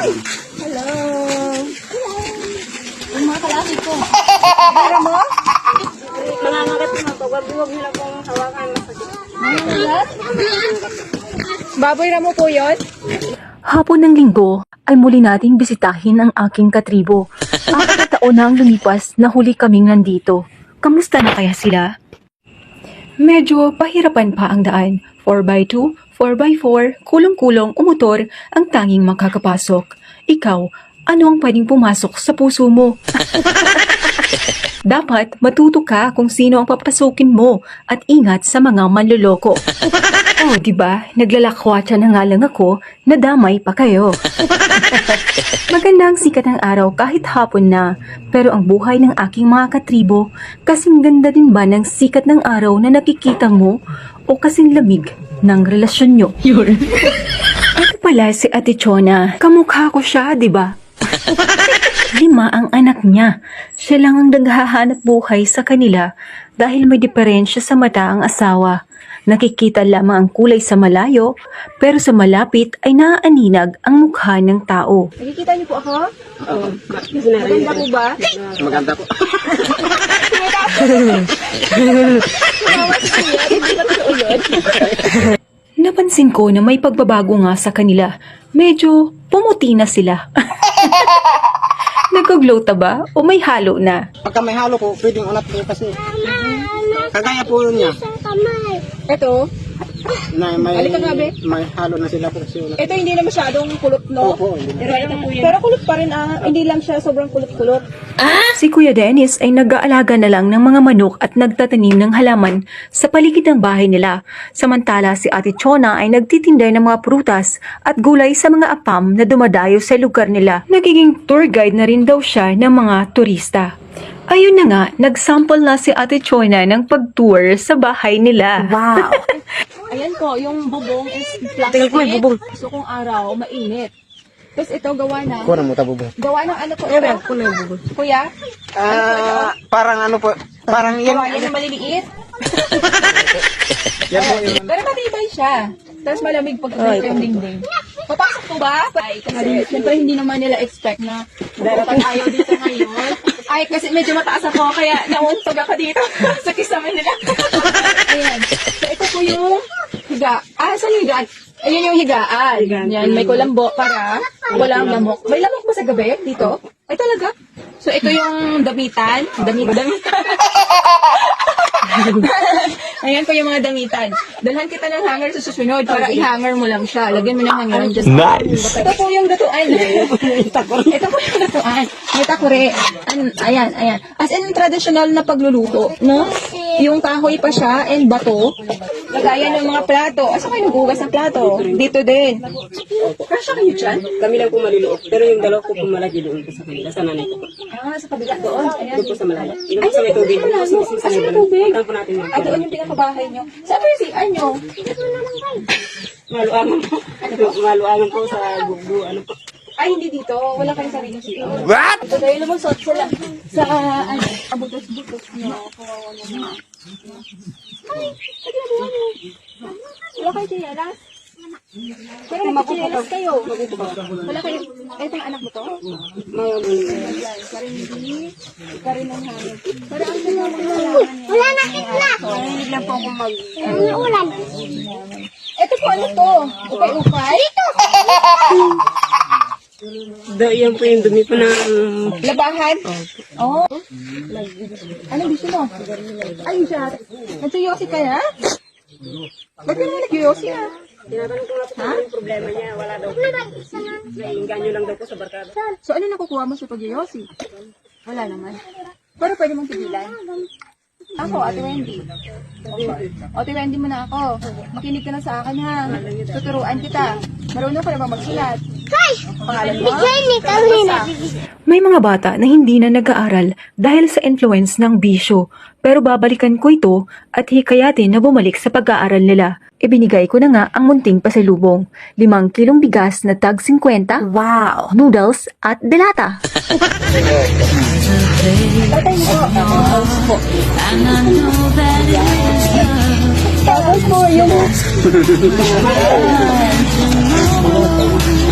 Hello. Yung mga kalaki ko. Para mo? Nangangagat mo to. Huwag nila pong hawakan. Nangangagat? Baboy na mo po yun? Hapon ng linggo ay muli nating bisitahin ang aking katribo. 4 na taon na ang lumipas na huli kaming nandito. Kamusta na kaya sila? Medyo pahirapan pa ang daan. 4x2, 4x4, kulong-kulong o motor ang tanging makakapasok. Ikaw, ano ang pwedeng pumasok sa puso mo? Dapat matuto ka kung sino ang papasukin mo at ingat sa mga manloloko. Oh, diba? Naglalakwatsa na nga lang ako, nadamay pa kayo. Maganda ang sikat ng araw kahit hapon na, pero ang buhay ng aking mga katribo, kasing ganda din ba ng sikat ng araw na nakikita mo o kasing lamig ng relasyon nyo? Yun. Ito pala si Ate Chona, kamukha ko siya, diba? 5 ang anak niya. Siya lang ang naghahanap buhay sa kanila dahil may diferensya sa mata ang asawa. Nakikita lamang ang kulay sa malayo, pero sa malapit ay naaaninag ang mukha ng tao. Nakikita niyo po ako? Oo. Maganda po ba? Maganda po. Napansin ko na may pagbabago nga sa kanila. Medyo pumuti na sila. Nag-glow ta ba o may halo na? Pagka may halo po, pwedeng unat po kasi. Kagaya po niya. Ito, Na may, Halika nga, be. may halo na sila po kasi unat. ito hindi na masyadong kulot, no? Opo, hindi na. Pero kulot pa rin, hindi lang siya sobrang kulot-kulot. Si Kuya Dennis ay nag-aalaga na lang ng mga manok at nagtatanim ng halaman sa paligid ng bahay nila. Samantala si Ate Chona ay nagtitinda ng mga prutas at gulay sa mga apam na dumadayo sa lugar nila. Nagiging tour guide na rin daw siya ng mga turista. Ayun na nga, nagsample na si Ate Chona ng pag-tour sa bahay nila. Wow! Ayan po, yung bubong is plastic. Tingnan ko, may bubong. So kung araw, mainit. Tapos ito gawa na. Kuha mo tabo po. Gawa ng ano po Ayan, ito? ayan, kuha yung bubong. Kuya? Parang ano po, parang yan. Gawa yan ng maliliit. Yan po yung Pero matibay siya. Tapos malamig pag yung dingding. Papasok po ba? Ay, kasi siyempre hindi naman nila expect na darating tayo dito ngayon. Ay, kasi medyo mataas ako, kaya nauuntog ako dito sa kisame nila. Ayan. So, ito po yung higa. Saan yung higaan? Ayun yung higaan. Yan, may kulambo para walang lamok. May lamok ba sa gabi dito? Ay, talaga? So, ito yung damitan. Damitan. Ayan po yung mga damitan. Dalhan kita ng hanger sa susunod para i-hanger mo lang siya. Lagyan mo ng hanger. Nice! Ito po yung datuan. Ito po yung datuan. May takure. Ayan. As in, traditional na pagluluto. No? Yung kahoy pa siya and bato. Lagayan ng mga plato. Asa kayo nag-ugas ng plato? Dito din. Kasya kayo dyan? Kami lang po maliliit, pero yung dalawa ko po malaki doon po sa kanila, sa nanay ko po. Sa kabila doon. Ayan. Doon po sa malayo. Yung po sa may tubig, doon po sa may May tubig. Puntahan po natin yun. At doon yung pinakabahay nyo. Saan po yung CR nyo? Maluangan po. Maluangan po sa gugu, ano po. Ay, hindi dito. Wala kayong sariling CR. What? Ito dahil lumusot sila sa butos-butos nyo. Kawawa naman. Ay, ginagawa nyo. Wala kayo chinelas? Pero magchinelas kayo. Wala kayo. Itong anak mo to? Yan. Karindi. Karinong hangin. Pero ang ganda mo yung halaman niya. Wala na, kitla. Hindi lang po ako Ulan. Ito po, ano to? Upay-upay? Dito. Yan po yung dumi po ng... Labahan? Oo. Oh. Anong gusto mo? Ay, siya. Nagsuyosi ka na? Ba't ka naman nagyoyosi ha? Tinatanong ko nga po kung yung problema niya, wala daw. Naiinganyo lang daw po sa barkada. So, ano nakukuha mo sa pagyoyosi? Wala naman. Pero pwede mong pigilan. Ako, Ate Wendy. Ate Wendy mo na ako. Makinig ka na sa akin ha. Tuturuan kita. Marunong ka na ba magsulat? Pangalan mo? May mga bata na hindi na nag-aaral dahil sa influence ng bisyo. Pero babalikan ko ito at hikayatin na bumalik sa pag-aaral nila. Ibinigay ko na nga ang munting pasalubong. 5 kilong bigas na tag 50. Wow! Noodles at delata. Tapos po yung...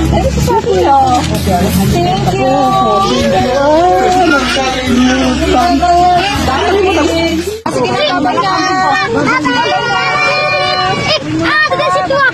Ay, sa sabi Thank you! Sige na, bye-bye na! Ah, dadan si Tuak.